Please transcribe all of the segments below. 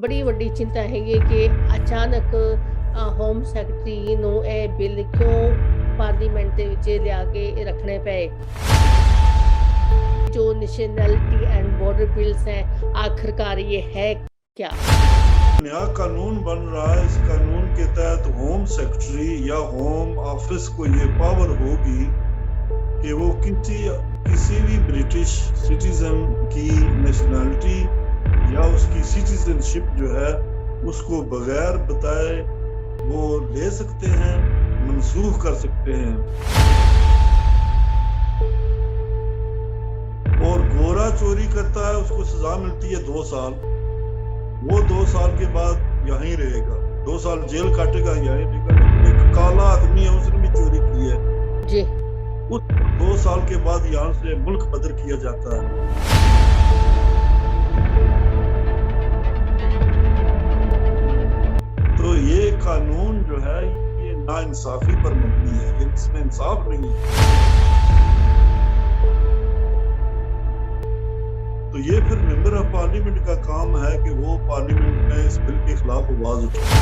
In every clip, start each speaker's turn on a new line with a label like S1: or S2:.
S1: ਬੜੀ ਵੱਡੀ ਚਿੰਤਾ ਹੈਗੀ ਹੈ ਕਿ ਅਚਾਨਕ ਹੋਮ ਸੈਕਟਰੀ ਨੂੰ ਇਹ ਬਿੱਲ ਕਿਉਂ ਪਾਰਲੀਮੈਂਟ ਦੇ ਵਿੱਚ ਲਿਆ ਕੇ ਰੱਖਣੇ ਪਏ। जो नेशनलिटी एंड बॉर्डर बिल्स हैं, आखिरकार ये है क्या?
S2: नया कानून बन रहा है। इस कानून के तहत होम सेक्रेटरी या होम ऑफिस को ये पावर होगी कि वो किसी भी ब्रिटिश सिटीजन की नेशनलिटी या उसकी सिटीजनशिप जो है उसको बगैर बताए वो ले सकते हैं, मनसूख कर सकते हैं। और गोरा चोरी करता है उसको सजा मिलती है 2 साल। वो 2 साल के बाद यहीं रहेगा, 2 साल जेल काटेगा, यहीं रहेगा। लेकिन एक काला आदमी है, उसने भी चोरी की है
S1: जी,
S2: उस 2 साल के बाद यहाँ से मुल्क बदर किया जाता है। तो ये कानून जो है ये नाइंसाफी पर मबनी है, ये इसमें इंसाफ नहीं है। तो ये फिर मेंबर ऑफ पार्लियामेंट का काम है कि वो पार्लियामेंट में इस बिल के खिलाफ आवाज उठाए।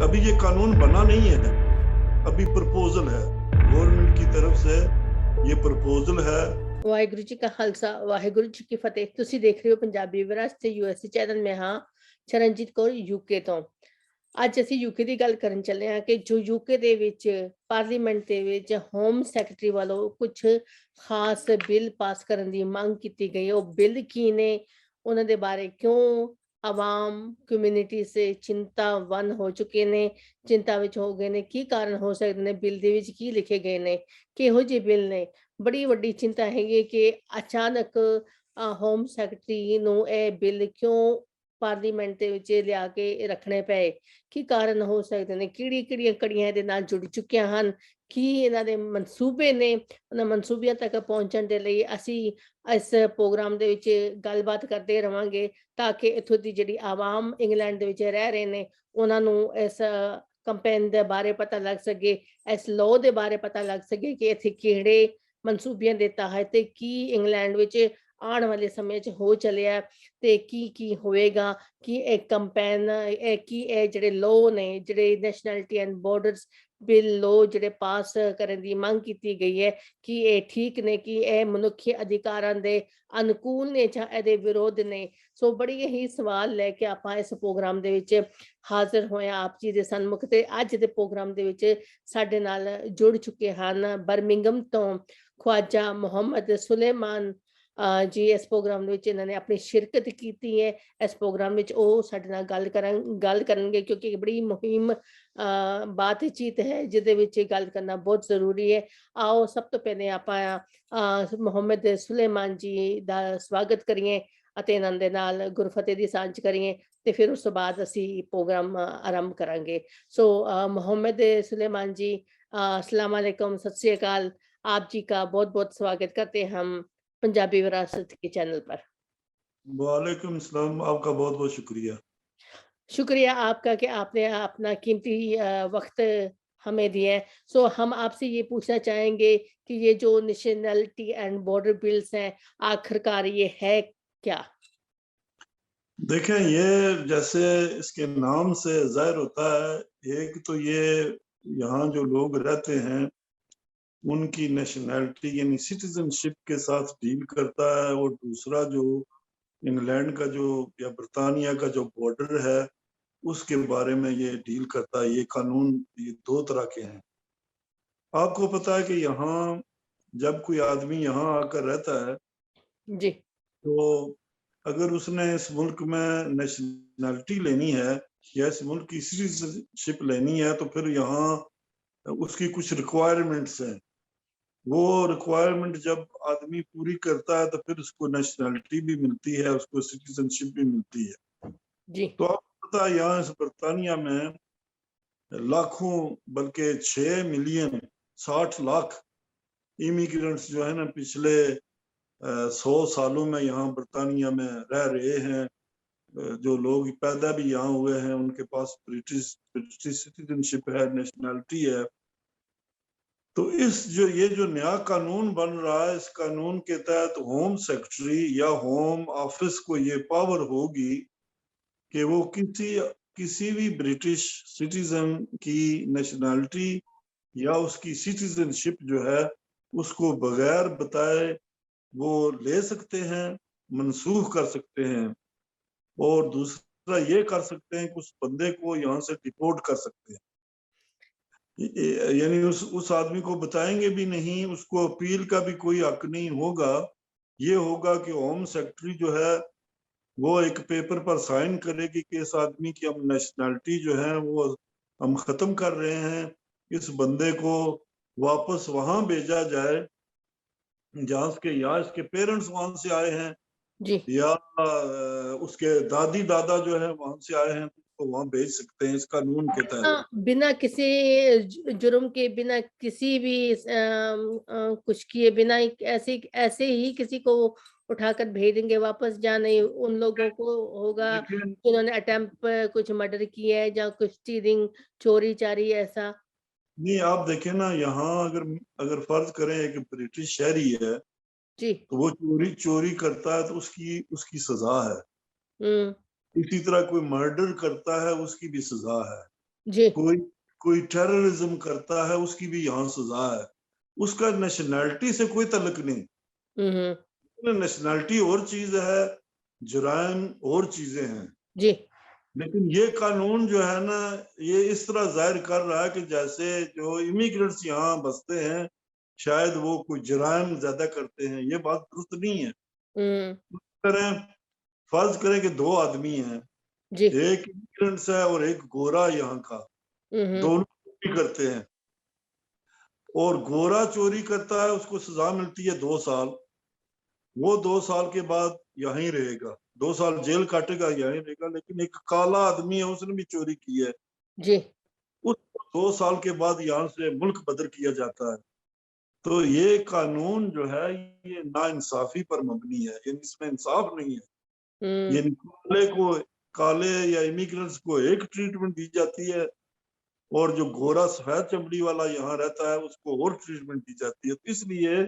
S2: अभी ये कानून बना नहीं है, अभी प्रपोजल है, गवर्नमेंट की तरफ से ये प्रपोजल है।
S1: वाहिगुरु जी का खालसा वाहिगुरु जी की फतेह। ਤੁਸੀਂ ਦੇਖ ਰਹੇ ਹੋ ਪੰਜਾਬੀ ਵਿਰਾਸਤ ਯੂਐਸਏ ਚੈਨਲ। ਮੈਂ ਹਾਂ ਚਰਨਜੀਤ ਕੌਰ ਯੂਕੇ ਤੋਂ। ਅੱਜ ਅਸੀਂ ਯੂਕੇ ਦੀ ਗੱਲ ਕਰਨ ਚੱਲੇ ਹਾਂ ਕਿ ਜੋ ਯੂਕੇ ਦੇ ਵਿੱਚ ਪਾਰਲੀਮੈਂਟ ਦੇ ਵਿੱਚ ਹੋਮ ਸੈਕਟਰੀ ਵੱਲੋਂ ਕੁਝ ਖਾਸ ਬਿੱਲ ਪਾਸ ਕਰਨ ਦੀ ਮੰਗ ਕੀਤੀ ਗਈ। ਉਹ ਬਿੱਲ ਕੀ ਨੇ, ਉਹਨਾਂ ਦੇ ਬਾਰੇ ਕਿਉਂ ਆਵਾਮ ਕਮਿਊਨਿਟੀ ਸੇ ਚਿੰਤਾਵਾਨ ਹੋ ਚੁੱਕੇ ਨੇ, ਚਿੰਤਾ ਵਿੱਚ ਹੋ ਗਏ ਨੇ, ਕੀ ਕਾਰਨ ਹੋ ਸਕਦੇ ਨੇ, ਬਿੱਲ ਦੇ ਵਿੱਚ ਕੀ ਲਿਖੇ ਗਏ ਨੇ, ਕਿਹੋ ਜਿਹੇ ਬਿੱਲ ਨੇ। ਬੜੀ ਵੱਡੀ ਚਿੰਤਾ ਹੈਗੀ ਕਿ ਅਚਾਨਕ ਹੋਮ ਸੈਕਟਰੀ ਨੂੰ ਇਹ ਬਿੱਲ ਕਿਉਂ ਪਾਰਲੀਮੈਂਟ ਦੇ ਵਿੱਚ ਲਿਆ ਕੇ ਰੱਖਣੇ ਪਏ। ਕੀ ਕਾਰਨ ਹੋ ਸਕਦੇ ਨੇ, ਕਿਹੜੀਆਂ ਕੜੀਆਂ ਇਹਦੇ ਨਾਲ ਜੁੜ ਚੁੱਕੀਆਂ ਹਨ, ਕੀ ਇਹਨਾਂ ਦੇ ਮਨਸੂਬੇ ਨੇ। ਉਹਨਾਂ ਮਨਸੂਬਿਆਂ ਤੱਕ ਪਹੁੰਚਣ ਦੇ ਲਈ ਅਸੀਂ ਇਸ ਪ੍ਰੋਗਰਾਮ ਦੇ ਵਿੱਚ ਗੱਲਬਾਤ ਕਰਦੇ ਰਵਾਂਗੇ ਤਾਂ ਕਿ ਇੱਥੋਂ ਦੀ ਜਿਹੜੀ ਆਵਾਮ ਇੰਗਲੈਂਡ ਦੇ ਵਿੱਚ ਰਹਿ ਰਹੇ ਨੇ ਉਹਨਾਂ ਨੂੰ ਇਸ ਕੰਪੇਨ ਦੇ ਬਾਰੇ ਪਤਾ ਲੱਗ ਸਕੇ, ਇਸ ਲਾਅ ਦੇ ਬਾਰੇ ਪਤਾ ਲੱਗ ਸਕੇ ਕਿ ਇੱਥੇ ਕਿਹੜੇ ਮਨਸੂਬਿਆਂ ਦੇ ਤਹਿਤ ਕੀ ਇੰਗਲੈਂਡ ਵਿੱਚ ਆਉਣ ਵਾਲੇ ਸਮੇਂ 'ਚ ਹੋ ਚੱਲਿਆ ਤੇ ਕੀ ਹੋਏਗਾ। ਕਿ ਇਹ ਕੰਪੇਨ ਇਹ ਜਿਹੜੇ ਲਾਅ ਨੇ, ਜਿਹੜੇ nationality and borders bill law ਜਿਹੜੇ ਪਾਸ ਕਰਨ ਦੀ ਮੰਗ ਕੀਤੀ ਗਈ ਹੈ, ਕਿ ਇਹ ਠੀਕ ਨੇ, ਕਿ ਇਹ ਮਨੁੱਖੀ ਅਧਿਕਾਰਾਂ ਦੇ ਅਨੁਕੂਲ ਨੇ ਜਾਂ ਇਹਦੇ ਵਿਰੋਧ ਨੇ। ਸੋ ਬੜੀ ਹੀ ਸਵਾਲ ਲੈ ਕੇ ਆਪਾਂ ਇਸ ਪ੍ਰੋਗਰਾਮ ਦੇ ਵਿੱਚ ਹਾਜ਼ਰ ਹੋਏ ਹਾਂ ਆਪ ਜੀ ਦੇ ਸਨਮੁਖ। ਤੇ ਅੱਜ ਦੇ ਪ੍ਰੋਗਰਾਮ ਦੇ ਵਿੱਚ ਸਾਡੇ ਨਾਲ ਜੁੜ ਚੁੱਕੇ ਹਨ ਬਰਮਿੰਗਮ ਤੋਂ ख्वाजा मोहम्मद सुलेमान जी। इस प्रोग्राम ਦੇ ਵਿੱਚ ਇਹਨਾਂ ਨੇ ਆਪਣੀ ਸ਼ਿਰਕਤ ਕੀਤੀ ਹੈ। ਇਸ ਪ੍ਰੋਗਰਾਮ ਵਿੱਚ ਉਹ ਸਾਡੇ ਨਾਲ ਗੱਲ ਕਰਨਗੇ ਕਿਉਂਕਿ ਬੜੀ ਮੁਹਿੰਮ ਬਾਤਚੀਤ ਹੈ ਜਿਹਦੇ ਵਿੱਚ ਗੱਲ ਕਰਨਾ ਬਹੁਤ ਜ਼ਰੂਰੀ ਹੈ। ਆਓ ਸਭ ਤੋਂ ਪਹਿਲੇ ਆਪਾਂ ਮੁਹੰਮਦ ਸੁਲੇਮਾਨ ਜੀ ਦਾ ਸਵਾਗਤ ਕਰੀਏ ਅਤੇ ਇਹਨਾਂ ਦੇ ਨਾਲ ਗੁਰਫਤਿਹ ਦੀ ਸਾਂਝ ਕਰੀਏ ਤੇ ਫਿਰ ਉਸ ਤੋਂ ਬਾਅਦ ਅਸੀਂ ਪ੍ਰੋਗਰਾਮ ਆਰੰਭ ਕਰਾਂਗੇ। ਸੋ ਮੁਹੰਮਦ सुलेमान जी, अस्सलाम वालेकुम, सत श्री अकाल। आप जी का बहुत बहुत स्वागत करते हैं हम पंजाबी विरासत के चैनल पर।
S2: वालेकुम सलाम, आपका बहुत बहुत शुक्रिया।
S1: शुक्रिया आपका कि आपने अपना कीमती वक्त हमें दिया है। सो हम आपसे ये पूछना चाहेंगे कि ये जो नेशनलिटी एंड बॉर्डर बिल्स हैं, आखिरकार ये है क्या?
S2: देखें, ये जैसे इसके नाम से जाहिर होता है, एक तो ये यहाँ जो लोग रहते हैं उनकी नेशनैलिटी यानी सिटीजनशिप के साथ डील करता है, और दूसरा जो इंग्लैंड का जो या बरतानिया का जो बॉर्डर है उसके बारे में ये डील करता है। ये कानून ये 2 तरह के हैं। आपको पता है कि यहाँ जब कोई आदमी यहाँ आकर रहता है
S1: जी,
S2: तो अगर उसने इस मुल्क में नेशनैलिटी लेनी है या इस मुल्क की सिटीजनशिप लेनी है तो फिर यहाँ उसकी कुछ रिक्वायरमेंट्स हैं। वो रिक्वायरमेंट जब आदमी पूरी करता है तो फिर उसको नेशनैलिटी भी मिलती है, उसको सिटीजनशिप भी मिलती है।
S1: जी,
S2: तो आपको पता है यहाँ इस बरतानिया में लाखों बल्कि 6 मिलियन 60 लाख इमिग्रेंट्स जो है ना पिछले 100 सालों में यहाँ बरतानिया में रह रहे हैं। जो लोग पैदा भी यहाँ हुए हैं उनके पास ब्रिटिश सिटीजनशिप है, नेशनैलिटी है। तो ये जो नया कानून बन रहा है, इस कानून के तहत होम सेक्रेटरी या होम ऑफिस को ये पावर होगी कि वो किसी भी ब्रिटिश सिटीजन की नेशनैलिटी या उसकी सिटीजनशिप जो है उसको बगैर बताए वो ले सकते हैं, मनसूख कर सकते हैं, और दूसरा ये कर सकते हैं कि उस बंदे को यहाँ से डिपोर्ट कर सकते हैं। यानी उस आदमी को बताएंगे भी नहीं, उसको अपील का भी कोई हक नहीं होगा। ये होगा कि होम सेक्रेटरी जो है वो एक पेपर पर साइन करेगी कि इस आदमी की हम नेशनैलिटी जो है वो हम खत्म कर रहे हैं, इस बंदे को वापस वहां भेजा जाए जहाँ उसके या इसके पेरेंट्स वहां से आए हैं,
S1: जी।
S2: या उसके दादी दादा जो है वहां से आए हैं, तो वहां भेज सकते हैं इस कानून के तहत।
S1: बिना किसी जुर्म के, बिना किसी भी कुछ किए बिना एक ऐसे ऐसे ही किसी को उठाकर भेज देंगे वापस, जहाँ नहीं उन लोगों को होगा
S2: लेकिन
S1: जिन्होंने अटेम्प्ट कुछ मर्डर किया है या कुछ स्टीलिंग, चोरी चारी ऐसा।
S2: नहीं, आप देखें ना, यहाँ अगर अगर फर्ज करें एक ब्रिटिश शहरी है,
S1: जी।
S2: तो वो चोरी चोरी करता है तो उसकी उसकी सजा है।
S1: हम्म।
S2: इसी तरह कोई मर्डर करता है उसकी भी सजा है।
S1: जी।
S2: कोई कोई टेररिज्म करता है उसकी भी यहाँ सजा है। उसका नेशनैलिटी से कोई तल्लुक नहीं।
S1: हम्म।
S2: नेशनैलिटी और चीज है, जुराइम और चीजें हैं।
S1: जी।
S2: लेकिन ये कानून जो है ना, ये इस तरह जाहिर कर रहा है कि जैसे जो इमिग्रेंट्स यहाँ बसते हैं शायद वो कोई जुराइम ज्यादा करते हैं। ये बात दुरुस्त नहीं है।
S1: हम्म।
S2: करें, फर्ज करें कि दो आदमी हैं,
S1: जी।
S2: एक इमिग्रेंट्स है और एक गोरा यहाँ का,
S1: हम्म।
S2: दोनों चोरी करते हैं, और गोरा चोरी करता है उसको सजा मिलती है 2 साल। वो 2 साल के बाद यहीं रहेगा, 2 साल जेल काटेगा, यहीं रहेगा। लेकिन एक काला आदमी है, उसने भी चोरी की है,
S1: जी।
S2: उसको 2 साल के बाद यहाँ से मुल्क बदर किया जाता है। तो ये कानून जो है ये नाइंसाफी पर मबनी है, ये इसमें इंसाफ नहीं है।
S1: हम्म।
S2: ये काले या इमिग्रेंट्स को एक ट्रीटमेंट दी जाती है, और जो गोरा सफेद चमड़ी वाला यहाँ रहता है उसको और ट्रीटमेंट दी जाती है। तो इसलिए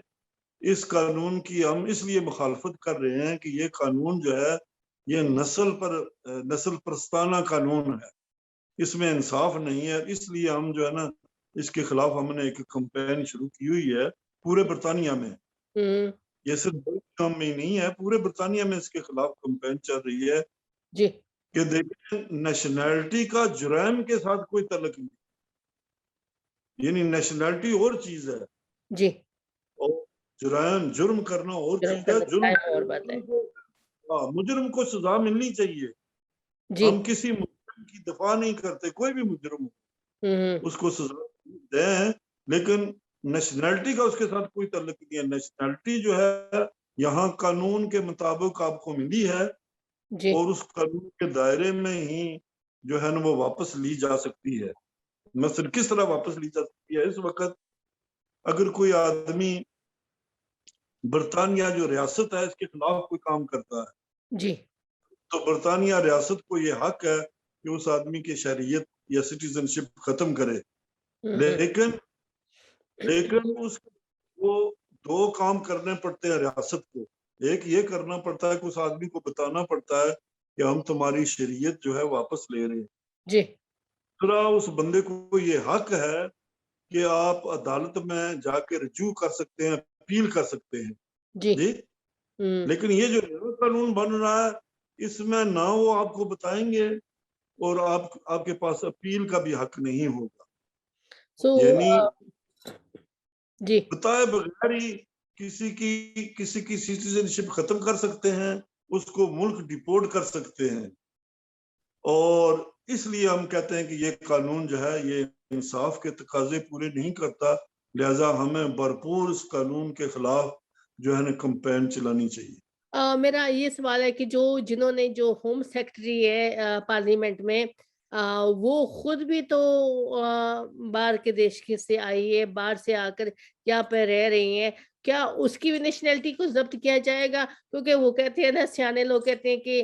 S2: इस कानून की हम इसलिए मुखालफत कर रहे हैं कि ये कानून जो है ये नस्ल प्रस्ताना कानून है, इसमें इंसाफ नहीं है। इसलिए हम जो है ना इसके खिलाफ हमने एक कंपेन शुरू की हुई है पूरे बरतानिया में।
S1: हम्म।
S2: ये सिर्फ बर्मिंघम में ही नहीं है, पूरे बरतानिया में इसके खिलाफ कंपेन चल रही है
S1: जी।
S2: कि देखिए नेशनैलिटी का जुर्म के साथ कोई तल्लुक नहीं। यानी नेशनैलिटी और चीज है,
S1: जी।
S2: और जुर्म करना और
S1: जुर्म
S2: चीज है।
S1: करना क्राइम और बात है।
S2: मुजरिम को सजा मिलनी चाहिए।
S1: जी।
S2: हम किसी मुजरिम की दफा नहीं करते, कोई भी मुजरिम
S1: हम्म।
S2: हो उसको सजा दें, लेकिन नेशनैलिटी का उसके साथ कोई तल्लुक नहीं है। नेशनैलिटी जो है यहाँ कानून के मुताबिक आपको मिली है,
S1: जी।
S2: और उस कानून के दायरे में ही जो है ना वो वापस ली जा सकती है। मसलन किस तरह वापस ली जा सकती है? इस वक्त अगर कोई आदमी बरतानिया जो रियासत है इसके खिलाफ कोई काम करता है,
S1: जी।
S2: तो बरतानिया रियासत को ये हक है कि उस आदमी की शहरियत या सिटीजनशिप खत्म करे।
S1: हम्म।
S2: लेकिन लेकिन उस वो दो काम करने पड़ते हैं रियासत को। एक ये करना पड़ता है कि उस आदमी को बताना पड़ता है कि हम तुम्हारी शरीयत जो है वापस ले रहे हैं।
S1: जी।
S2: दूसरा, उस बंदे को ये हक है कि आप अदालत में जाके रजू कर सकते हैं, अपील कर सकते हैं।
S1: जी।
S2: जी।
S1: हम्म।
S2: लेकिन ये जो नया कानून बन रहा है इसमें ना वो आपको बताएंगे, और आपके पास अपील का भी हक नहीं होगा।
S1: सो
S2: यानी
S1: जी।
S2: बताए बगैर ही किसी की सिटीजनशिप खत्म कर सकते हैं, उसको मुल्क डिपोर्ट कर सकते हैं। और इसलिए हम कहते हैं कि ये कानून जो है ये इंसाफ के तकाजे पूरे नहीं करता। लिहाजा हमें भरपूर इस कानून के खिलाफ जो है ना कंपेन चलानी चाहिए।
S1: मेरा ये सवाल है कि जिन्होंने जो होम सेक्रेटरी है पार्लियामेंट में, वो खुद भी तो बाहर के देश के से आई है, बाहर से आकर यहाँ पे रह रही हैं। क्या उसकी भी नेशनैलिटी को ज़ब्त किया जाएगा? क्योंकि वो कहते हैं ना, सयाने लोग कहते हैं कि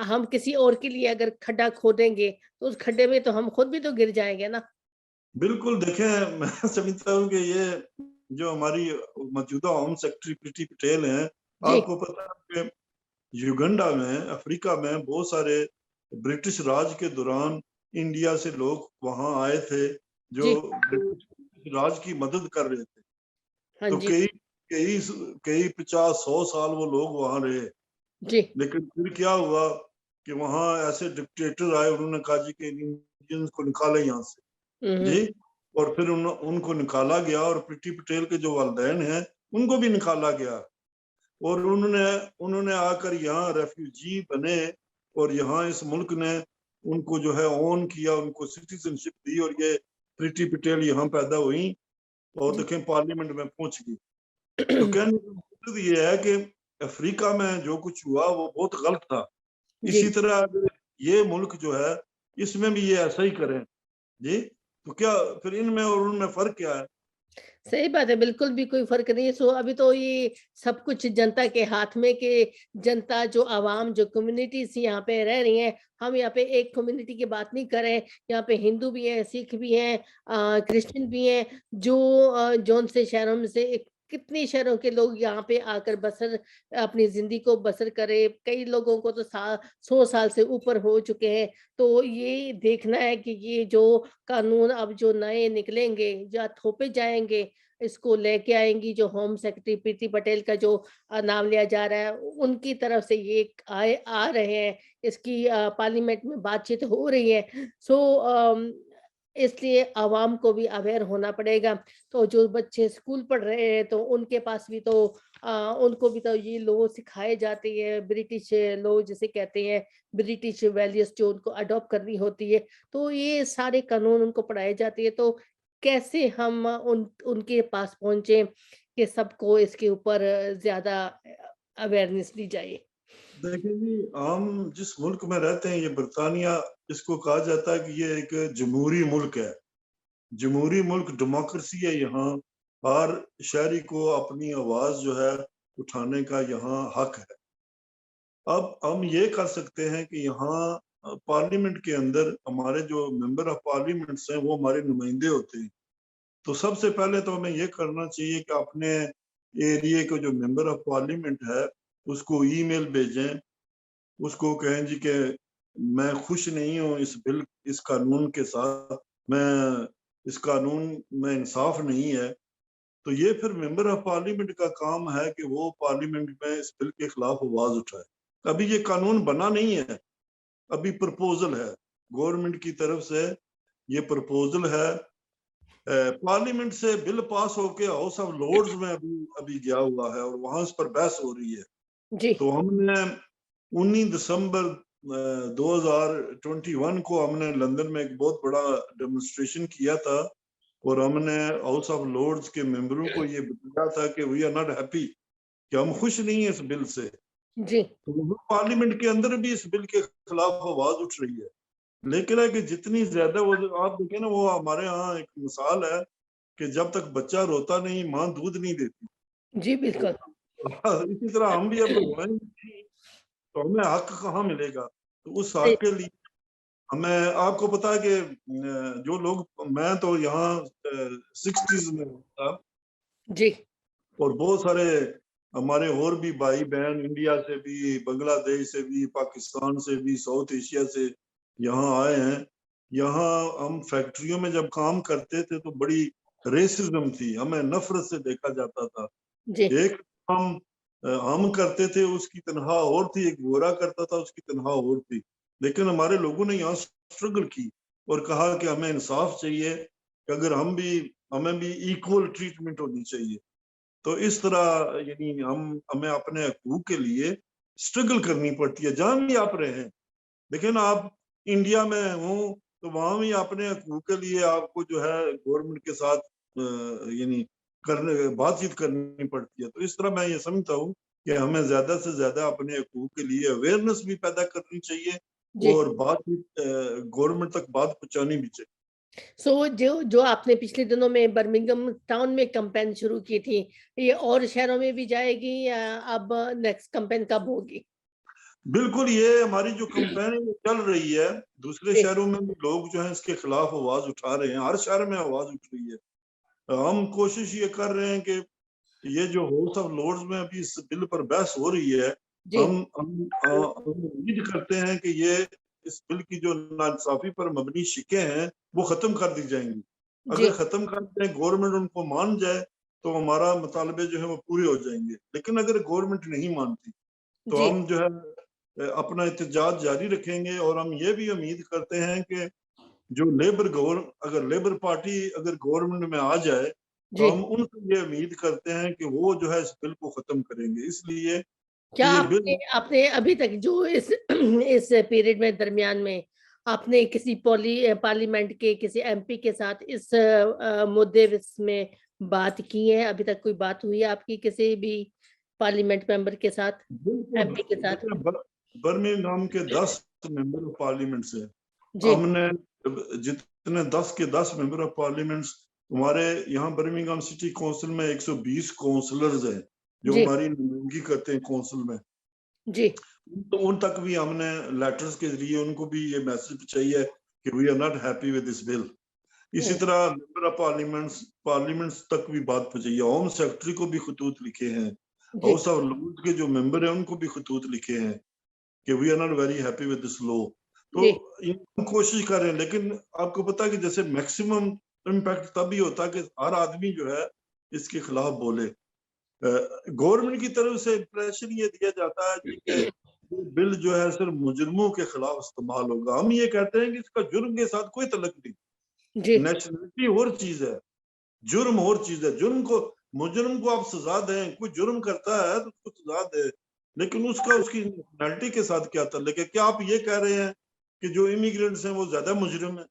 S1: हम किसी और के लिए अगर खड्डा खोदेंगे, तो उस खड्डे में तो हम खुद भी तो गिर जाएँगे ना।
S2: बिल्कुल देखें, मैं समझता हूँ कि ये जो हमारी मौजूदा होम सेक्रेटरी प्रीति पटेल हैं,
S1: जी,
S2: आपको पता है कि युगांडा में, अफ्रीका में बहुत सारे ब्रिटिश राज के दौरान इंडिया से लोग वहां आए थे जो
S1: जी,
S2: ब्रिटिश राज की मदद कर रहे थे।
S1: हाँ
S2: तो
S1: जी,
S2: कई कई कई 50-100 साल वो लोग वहां रहे।
S1: जी,
S2: लेकिन फिर क्या हुआ कि वहां ऐसे डिक्टेटर आए, उन्होंने कहा जी कि इंडियंस को निकाले यहाँ से।
S1: हम्म,
S2: जी। और फिर उनको निकाला गया और प्रीति पटेल के जो वालिदैन हैं उनको भी निकाला गया। और उन्होंने उन्होंने आकर यहाँ रेफ्यूजी बने और यहाँ इस मुल्क ने उनको जो है ओन किया, उनको सिटीजनशिप दी और ये प्रीति पटेल यहाँ पैदा हुई और
S1: जी,
S2: देखें पार्लियामेंट में पहुंच गई। तो कहने का मतलब ये है कि अफ्रीका में जो कुछ हुआ वो बहुत गलत था।
S1: जी,
S2: इसी तरह अगर ये मुल्क जो है इसमें भी ये ऐसा ही करें जी, तो क्या फिर इनमें और उनमें फर्क क्या है?
S1: सही बात है, बिल्कुल भी कोई फ़र्क नहीं है। सो अभी तो ये सब कुछ जनता के हाथ में, कि जनता जो आवाम जो कम्युनिटीज़ यहाँ पे रह रही हैं, हम यहाँ पे एक कम्युनिटी की बात नहीं कर रहे हैं, यहाँ पे हिंदू भी हैं, सिख भी हैं, क्रिश्चियन भी हैं, जो जौन से शहरों में से कितने शहरों के लोग यहाँ पे आकर बसर अपनी ज़िंदगी को बसर करे, कई लोगों को तो 100 साल से ऊपर हो चुके हैं। तो ये देखना है कि ये जो कानून अब जो नए निकलेंगे या थोपे जाएँगे, इसको लेके आएँगी जो होम सेक्रेटरी प्रीति पटेल का जो नाम लिया जा रहा है, उनकी तरफ से ये आ रहे हैं, इसकी पार्लियामेंट में बातचीत हो रही है। सो इसलिए आवाम को भी अवेयर होना पड़ेगा। तो जो बच्चे स्कूल पढ़ रहे हैं, तो उनके पास भी तो उनको भी तो ये लॉ सिखाए जाते हैं, ब्रिटिश लॉ जिसे कहते हैं, ब्रिटिश वैल्यूज़ जो उनको अडॉप्ट करनी होती है। तो ये सारे कानून उनको पढ़ाए जाते हैं, तो कैसे हम उनके पास पहुँचे कि सबको इसके ऊपर ज़्यादा अवेयरनेस दी जाए?
S2: देखिए जी, हम जिस मुल्क में रहते हैं ये बरतानिया, इसको कहा जाता है कि ये एक जमहूरी मुल्क है। जमहूरी मुल्क, डेमोक्रेसी है यहाँ। हर शहरी को अपनी आवाज जो है उठाने का यहाँ हक है। अब हम ये कर सकते हैं कि यहाँ पार्लियामेंट के अंदर हमारे जो मेंबर ऑफ पार्लियामेंट्स हैं वो हमारे नुमाइंदे होते हैं। तो सबसे पहले तो हमें ये करना चाहिए कि अपने एरिया को जो मेंबर ऑफ पार्लियामेंट है उसको ईमेल भेजें, उसको कहें जी कि मैं खुश नहीं हूँ इस कानून के साथ, मैं इस कानून में इंसाफ नहीं है। तो ये फिर मेंबर ऑफ पार्लियामेंट का काम है कि वो पार्लियामेंट में इस बिल के खिलाफ आवाज उठाए। अभी ये कानून बना नहीं है, अभी प्रपोजल है गवर्नमेंट की तरफ से। ये प्रपोजल है, पार्लियामेंट से बिल पास होके हाउस ऑफ लॉर्ड्स में अभी अभी गया हुआ है और वहां इस पर बहस हो रही है।
S1: जी,
S2: तो हमने 19 दिसंबर 2021 को हमने लंदन में एक बहुत बड़ा डेमोन्स्ट्रेशन किया था और हमने हाउस ऑफ लॉर्ड्स के मेंबरों को ये बताया था कि वी आर नॉट हैप्पी, कि हम खुश नहीं है इस बिल से।
S1: जी,
S2: तो वहाँ पार्लियामेंट के अंदर भी इस बिल के खिलाफ आवाज उठ रही है। लेकिन है कि जितनी ज्यादा वो, आप देखें ना, वो हमारे यहाँ एक मिसाल है कि जब तक बच्चा रोता नहीं माँ दूध नहीं देती।
S1: जी, बिल्कुल।
S2: इसी तरह हम भी अब रोएंगे नहीं, तो हमें हक कहाँ मिलेगा? तो उस
S1: सही
S2: हक के लिए हमें, आपको पता है कि जो लोग, मैं तो यहाँ 60s में था
S1: जी,
S2: और बहुत सारे हमारे और भी भाई बहन इंडिया से भी, बांग्लादेश से भी, पाकिस्तान से भी, साउथ एशिया से यहाँ आए हैं। यहाँ हम फैक्ट्रियों में जब काम करते थे तो बड़ी रेसिज्म थी, हमें नफरत से देखा जाता था।
S1: जी,
S2: एक हम हम करते थे उसकी तनख्वाह और थी, एक गोरा करता था उसकी तनख्वाह और थी। लेकिन हमारे लोगों ने यहाँ स्ट्रगल की और कहा कि हमें इंसाफ चाहिए, कि अगर हमें भी इक्वल ट्रीटमेंट होनी चाहिए। तो इस तरह यानी हमें अपने हकूक के लिए स्ट्रगल करनी पड़ती है जहां भी आप रहे हैं। देखिए ना, आप इंडिया में हो तो वहां भी अपने हकूक के लिए आपको जो है गवर्नमेंट के साथ यानी करने बातचीत करनी पड़ती है। तो इस तरह मैं ये समझता हूँ कि हमें ज्यादा से ज्यादा अपने हकूक के लिए अवेयरनेस भी पैदा करनी चाहिए
S1: जी।
S2: और बातचीत गवर्नमेंट तक बात पहुंचानी भी चाहिए।
S1: सो जो जो आपने पिछले दिनों में बर्मिंघम टाउन में कैंपेन शुरू की थी, ये और शहरों में भी जाएगी या अब नेक्स्ट कैंपेन कब होगी?
S2: बिल्कुल, ये हमारी जो कैंपेन चल रही है, दूसरे
S1: जी,
S2: शहरों में भी लोग जो हैं इसके खिलाफ आवाज उठा रहे हैं, हर शहर में आवाज उठ रही है। हम कोशिश ये कर रहे हैं कि ये जो हाउस ऑफ लॉर्ड्स में अभी इस बिल पर बहस हो रही है,
S1: जी,
S2: हम उम्मीद करते हैं कि ये इस बिल की जो नाइंसाफी पर मबनी शिकें हैं, वो खत्म कर दी जाएंगी।
S1: जी,
S2: अगर खत्म कर दें, गवर्नमेंट उनको मान जाए, तो हमारा मुतालबे जो है वो पूरे हो जाएंगे। लेकिन अगर गवर्नमेंट नहीं मानती, तो
S1: जी,
S2: हम जो है अपना एहतजाज जारी रखेंगे, और हम ये भी उम्मीद करते हैं कि जो अगर लेबर पार्टी अगर गवर्नमेंट में आ जाए, तो
S1: जी।
S2: हम उनसे ये उम्मीद करते हैं कि वो जो है इस बिल को खत्म करेंगे, इसलिए
S1: क्या
S2: कि ये
S1: आपने
S2: बिल
S1: आपने अभी तक जो इस इस पीरियड में दरमियान में आपने किसी पार्लियामेंट के किसी एमपी के साथ इस मुद्दे में बात की है? अभी तक कोई बात हुई है आपकी किसी भी पार्लियामेंट मेंबर के साथ,
S2: बिल्कुल
S1: एमपी के साथ?
S2: देखिए, बर्मिंघम के 10 मेंबर ऑफ पार्लियामेंट से
S1: जी,
S2: हमने जितने 10 के 10 मेंबर ऑफ पार्लियामेंट हमारे यहाँ बर्मिंघम सिटी काउंसिल में 120 काउंसलर्स हैं जो
S1: जी,
S2: हमारी नुमाइंदगी करते हैं काउंसिल में।
S1: जी,
S2: तो उन तक भी हमने लेटर्स के जरिए उनको भी ये मैसेज चाहिए कि we are not happy with this bill. इसी
S1: हुँ,
S2: तरह मेंबर ऑफ पार्लियामेंट्स तक भी बात पहुंची है, होम सेक्रेटरी को भी खतूत लिखे हैं,
S1: जी,
S2: हाउस ऑफ लॉर्ड्स के जो मेंबर हैं उनको भी खतूत लिखे हैं कि we are not very happy with this law. तो
S1: जी,
S2: हम कोशिश कर रहे हैं, लेकिन आपको पता है कि जैसे मैक्सिमम इम्पैक्ट तभी होता है कि हर आदमी जो है इसके खिलाफ बोले। गवर्नमेंट की तरफ से प्रेशर ये दिया जाता है जी कि ये बिल जो है सिर्फ मुजरिमों के खिलाफ इस्तेमाल होगा। हम ये कहते हैं कि इसका जुर्म के साथ कोई तल्लुक नहीं।
S1: जी,
S2: नेशनलिटी और चीज है, जुर्म और चीज है। मुजरिम को आप सजा दें, कोई जुर्म करता है तो उसको सजा दे, लेकिन उसकी नेशनलिटी के साथ क्या ताल्लुक है? क्या आप ये कह रहे हैं कि जो इमिग्रेंट्स हैं वो ज्यादा मुजरिम है?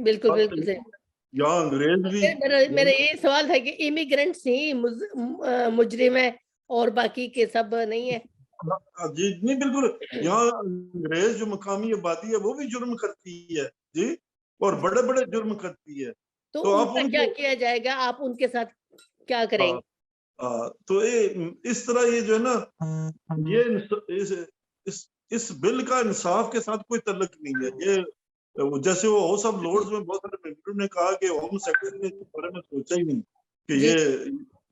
S1: बिल्कुल,
S2: बात तो
S1: बिल्कुल
S2: ये
S1: सही।
S2: है। यहाँ अंग्रेज भी
S1: मेरा मेरा ये सवाल था कि इमिग्रेंट्स ही मुजरिम है और बाकी के सब नहीं है?
S2: जी नहीं, बिल्कुल। यहाँ अंग्रेज जो मकामी आबादी है वो भी जुर्म करती है जी, और बड़े बड़े जुर्म करती है।
S1: तो
S2: तो आप
S1: उनका क्या
S2: उनको
S1: किया जाएगा? आप उनके साथ क्या
S2: आ,
S1: करेंगे?
S2: तो ये इस तरह ये जो है ना, ये इस बिल का इंसाफ के साथ कोई तल्लुक नहीं है। ये जैसे वो हाउस ऑफ लॉर्ड्स में बहुत सारे मेंबरों ने कहा कि होम सेक्रेटरी ने इसके बारे में सोचा ही नहीं कि
S1: जी,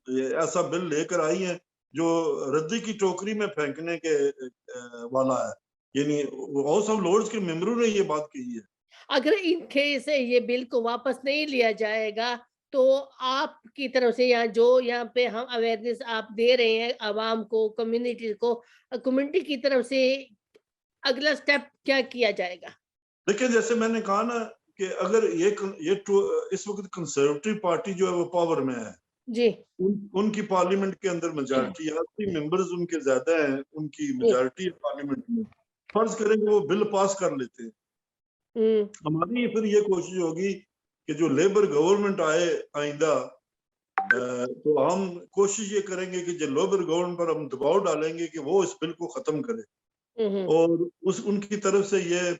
S2: ये ऐसा बिल लेकर आई है जो रद्दी की टोकरी में फेंकने के वाला है। यानी हाउस ऑफ लॉर्ड्स के मेंबरों ने ये बात कही है।
S1: अगर इन केस से ये बिल को वापस नहीं लिया जाएगा, तो आपकी तरफ से यहाँ पे हम अवेयरनेस आप दे रहे हैं अवाम को, कम्युनिटी की तरफ से अगला स्टेप क्या किया जाएगा?
S2: देखिए, जैसे मैंने कहा ना कि अगर इस वक्त कंजर्वेटिव पार्टी जो है वो पावर में है,
S1: जी,
S2: उनकी पार्लियामेंट के अंदर मेजॉरिटी है, 80 मेंबर्स उनके ज्यादा हैं, उनकी
S1: जी,
S2: मेजॉरिटी है पार्लियामेंट में। फर्ज करेंगे वो बिल पास कर लेते हैं,
S1: हुँ,
S2: हमारी फिर ये कोशिश होगी कि जो लेबर गवर्नमेंट आए आइंदा, तो हम कोशिश ये करेंगे कि जो लेबर गवर्नमेंट पर हम दबाव डालेंगे कि वो इस बिल को खत्म करे।
S1: हुँ, हुँ,
S2: और उस उनकी तरफ से ये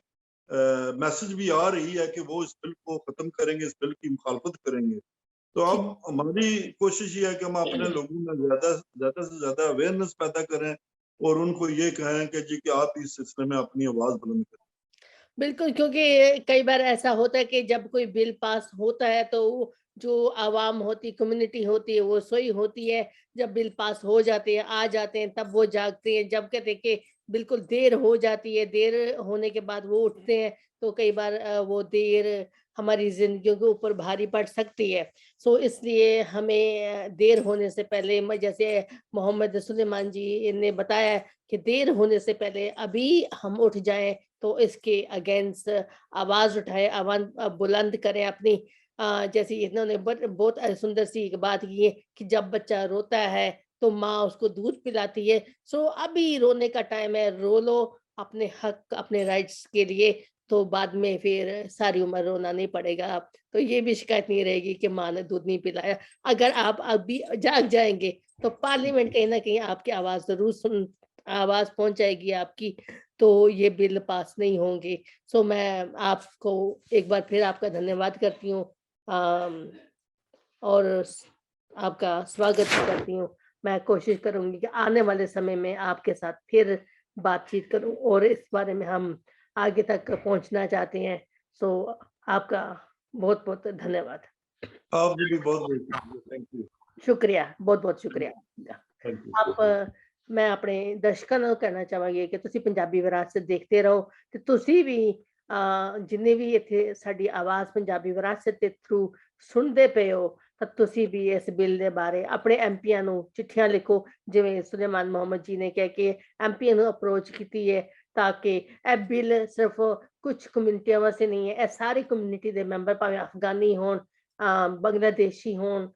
S2: मैसेज भी आ रही है कि वो इस बिल को खत्म करेंगे, इस बिल की मुखालफत करेंगे। तो
S1: ठीक।
S2: अब हमारी कोशिश ये है कि हम अपने लोगों में ज्यादा से ज्यादा अवेयरनेस पैदा करें, और उनको ये कहें कि जी कि आप इस सिलसिले में अपनी आवाज बुलंद करें।
S1: बिल्कुल, क्योंकि कई बार ऐसा होता है कि जब कोई बिल पास होता है तो जो आवाम होती कम्युनिटी होती है वो सोई होती है। जब बिल पास हो जाते हैं, आ जाते हैं तब वो जागते हैं। जब कहते हैं कि बिल्कुल देर हो जाती है, देर होने के बाद वो उठते हैं तो कई बार वो देर हमारी ज़िंदगियों के ऊपर भारी पड़ सकती है। सो इसलिए हमें देर होने से पहले जैसे मोहम्मद सुलेमान जी ने बताया कि देर होने से पहले अभी हम उठ जाएँ तो इसके अगेंस्ट आवाज़ उठाएँ, आवाज़ बुलंद करें अपनी। जैसे इन्होंने बहुत सुंदर सी एक बात की है कि जब बच्चा रोता है, तो माँ उसको दूध पिलाती है। सो अभी रोने का टाइम है, रो लो अपने हक, अपने राइट्स के लिए, तो बाद में फिर सारी उम्र रोना नहीं पड़ेगा। तो ये भी शिकायत नहीं रहेगी कि माँ ने दूध नहीं पिलाया। अगर आप अभी जाग जाएँगे, तो पार्लियामेंट कहीं न कहीं आपकी आवाज़ पहुँच जाएगी आपकी, तो ये बिल पास नहीं होंगे। सो मैं आपको एक बार फिर आपका धन्यवाद करती हूँ अम, और आपका स्वागत भी करती हूँ। मैं कोशिश करूँगी कि आने वाले समय में आपके साथ फिर बातचीत करूं और इस बारे में हम आगे तक पहुंचना चाहते हैं। सो आपका बहुत बहुत धन्यवाद।
S2: आपको भी बहुत बहुत शुक्रिया। Thank you.
S1: शुक्रिया, बहुत बहुत शुक्रिया आपका।
S2: Thank you.
S1: ਆਪ ਮੈਂ ਆਪਣੇ ਦਰਸ਼ਕਾਂ ਨੂੰ ਕਹਿਣਾ ਚਾਹਾਂਗੀ ਕਿ ਤੁਸੀਂ ਪੰਜਾਬੀ ਵਿਰਾਸਤ ਦੇਖਦੇ ਰਹੋ ਤੇ ਤੁਸੀਂ ਵੀ ਜਿੰਨੇ ਵੀ ਇੱਥੇ ਸਾਡੀ ਆਵਾਜ਼ ਪੰਜਾਬੀ ਵਿਰਾਸਤ ਦੇ ਥਰੂ ਸੁਣਦੇ ਪਏ ਹੋ ਤਾਂ ਤੁਸੀਂ ਵੀ ਇਸ ਬਿੱਲ ਦੇ ਬਾਰੇ ਆਪਣੇ ਐਮਪੀਆਂ ਨੂੰ ਚਿੱਠੀਆਂ ਲਿਖੋ, ਜਿਵੇਂ ਸੁਲੇਮਾਨ ਮੁਹੰਮਦ ਜੀ ਨੇ ਕਿਹਾ ਕਿ ਐਮਪੀਆਂ ਨੂੰ ਅਪਰੋਚ ਕੀਤੀ ਹੈ ਤਾਂ ਕਿ ਇਹ ਬਿੱਲ ਸਿਰਫ ਕੁਝ ਕਮਿਊਨਿਟੀਆਂ ਵਾਸਤੇ ਨਹੀਂ ਹੈ, ਇਹ ਸਾਰੀ ਕਮਿਊਨਿਟੀ ਦੇ ਮੈਂਬਰ ਭਾਵੇਂ ਅਫਗਾਨੀ ਹੋਣ, ਬੰਗਲਾਦੇਸ਼ੀ ਹੋਣ,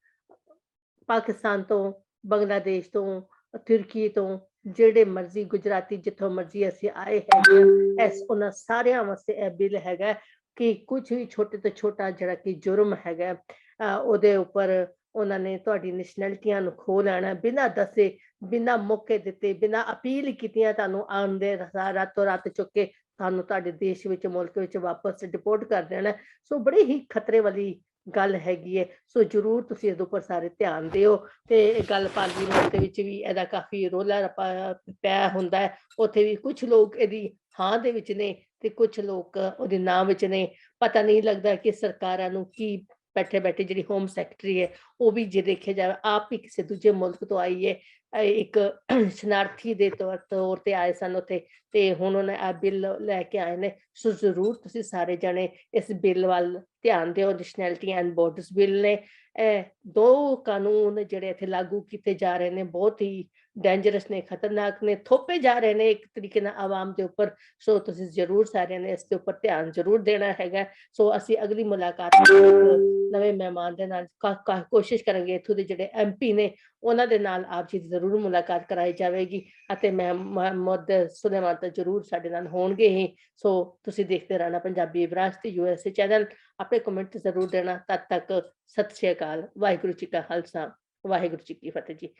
S1: ਪਾਕਿਸਤਾਨ ਤੋਂ, ਬੰਗਲਾਦੇਸ਼ ਤੋਂ, ਤੁਰਕੀ ਤੋਂ, ਜਿਹੜੇ ਮਰਜ਼ੀ ਗੁਜਰਾਤੀ ਜਿੱਥੋਂ ਮਰਜ਼ੀ ਅਸੀਂ ਆਏ ਹੈਗੇ ਹਾਂ, ਇਸ ਉਹਨਾਂ ਸਾਰਿਆਂ ਵਾਸਤੇ ਇਹ ਬਿੱਲ ਹੈਗਾ ਕਿ ਕੁਝ ਵੀ ਛੋਟੇ ਤੋਂ ਛੋਟਾ ਜਿਹੜਾ ਕਿ ਜੁਰਮ ਹੈਗਾ ਉਹਦੇ ਉੱਪਰ ਉਹਨਾਂ ਨੇ ਤੁਹਾਡੀ ਨੈਸ਼ਨੈਲਿਟੀਆਂ ਨੂੰ ਖੋਹ ਲੈਣਾ ਬਿਨਾਂ ਦੱਸੇ, ਬਿਨਾਂ ਮੌਕੇ ਦਿੱਤੇ, ਬਿਨਾਂ ਅਪੀਲ ਕੀਤੀਆਂ ਤੁਹਾਨੂੰ ਆਉਣ ਦੇ ਰਾਤੋਂ ਰਾਤ ਚੁੱਕ ਕੇ ਤੁਹਾਨੂੰ ਤੁਹਾਡੇ ਦੇਸ਼ ਵਿੱਚ, ਮੁਲਕ ਵਿੱਚ ਵਾਪਸ ਡਿਪੋਰਟ ਕਰ ਦੇਣਾ। ਸੋ ਬੜੀ ਹੀ ਖਤਰੇ ਵਾਲੀ ਗੱਲ ਹੈਗੀ ਹੈ। ਸੋ ਜ਼ਰੂਰ ਤੁਸੀਂ ਇਹਦੇ ਉੱਪਰ ਸਾਰੇ ਧਿਆਨ ਦਿਓ ਤੇ ਇਹ ਗੱਲ ਪਾਰਲੀਮੈਂਟ ਦੇ ਵਿੱਚ ਵੀ ਇਹਦਾ ਕਾਫੀ ਰੌਲਾ ਰੱਪਾ ਪਿਆ ਹੁੰਦਾ ਹੈ। ਉੱਥੇ ਵੀ ਕੁਝ ਲੋਕ ਇਹਦੀ ਹਾਂ ਦੇ ਵਿੱਚ ਨੇ ਤੇ ਕੁਝ ਲੋਕ ਉਹਦੇ ਨਾਂ ਵਿੱਚ ਨੇ। ਪਤਾ ਨਹੀਂ ਲੱਗਦਾ ਕਿ ਸਰਕਾਰਾਂ ਨੂੰ ਕੀ ਬੈਠੇ ਬੈਠੇ ਜਿਹੜੀ ਹੋਮ ਸੈਕਟਰੀ ਹੈ ਉਹ ਵੀ ਜੇ ਦੇਖਿਆ ਜਾਵੇ ਆਪ ਹੀ ਕਿਸੇ ਦੂਜੇ ਮੁਲਕ ਤੋਂ ਆਈ ਹੈ, ਇੱਕ ਸ਼ਰਨਾਰਥੀ ਦੇ ਤੌਰ ਤੇ ਆਏ ਸਨ ਉੱਥੇ ਤੇ ਹੁਣ ਉਹਨੇ ਇਹ ਬਿੱਲ ਲੈ ਕੇ ਆਏ ਨੇ। ਸੋ ਜ਼ਰੂਰ ਤੁਸੀਂ ਸਾਰੇ ਜਣੇ ਇਸ ਬਿੱਲ ਵੱਲ ਧਿਆਨ ਦਿਓ। ਨੈਸ਼ਨੈਲਿਟੀ ਐਂਡ ਬੋਰਡਰਸ ਬਿੱਲ ਨੇ, ਇਹ ਦੋ ਕਾਨੂੰਨ ਜਿਹੜੇ ਇੱਥੇ ਲਾਗੂ ਕੀਤੇ ਜਾ ਰਹੇ ਨੇ ਬਹੁਤ ਹੀ ਡੇਂਜਰਸ ਨੇ, ਖਤਰਨਾਕ ਨੇ, ਥੋਪੇ ਜਾ ਰਹੇ ਨੇ ਇੱਕ ਤਰੀਕੇ ਨਾਲ ਆਵਾਮ ਦੇ ਉੱਪਰ। ਸੋ ਤੁਸੀਂ ਜ਼ਰੂਰ ਸਾਰਿਆਂ ਨੇ ਇਸ ਦੇ ਉੱਪਰ ਧਿਆਨ ਜ਼ਰੂਰ ਦੇਣਾ ਹੈਗਾ। ਸੋ ਅਸੀਂ ਅਗਲੀ ਮੁਲਾਕਾਤ ਨਵੇਂ ਮਹਿਮਾਨ ਦੇ ਨਾਲ ਕੋਸ਼ਿਸ਼ ਕਰਾਂਗੇ ਇੱਥੋਂ ਦੇ ਜਿਹੜੇ ਐਮਪੀ ਨੇ ਉਹਨਾਂ ਦੇ ਨਾਲ ਆਪ ਜੀ ਦੀ ਜ਼ਰੂਰ ਮੁਲਾਕਾਤ ਕਰਾਈ ਜਾਵੇਗੀ ਅਤੇ ਮੁਹੰਮਦ ਸੁਲੇਮਾਨ ਤਾਂ ਜ਼ਰੂਰ ਸਾਡੇ ਨਾਲ ਹੋਣਗੇ ਹੀ। ਸੋ ਤੁਸੀਂ ਦੇਖਦੇ ਰਹਿਣਾ ਪੰਜਾਬੀ ਵਿਰਾਸਤ USA ਚੈਨਲ। ਆਪਣੇ ਕਮੈਂਟ ਜ਼ਰੂਰ ਦੇਣਾ। ਤਦ ਤੱਕ ਸਤਿ ਸ਼੍ਰੀ ਅਕਾਲ। ਵਾਹਿਗੁਰੂ ਜੀ ਕਾ ਖਾਲਸਾ, ਵਾਹਿਗੁਰੂ ਜੀ ਕੀ ਫਤਿਹ ਜੀ।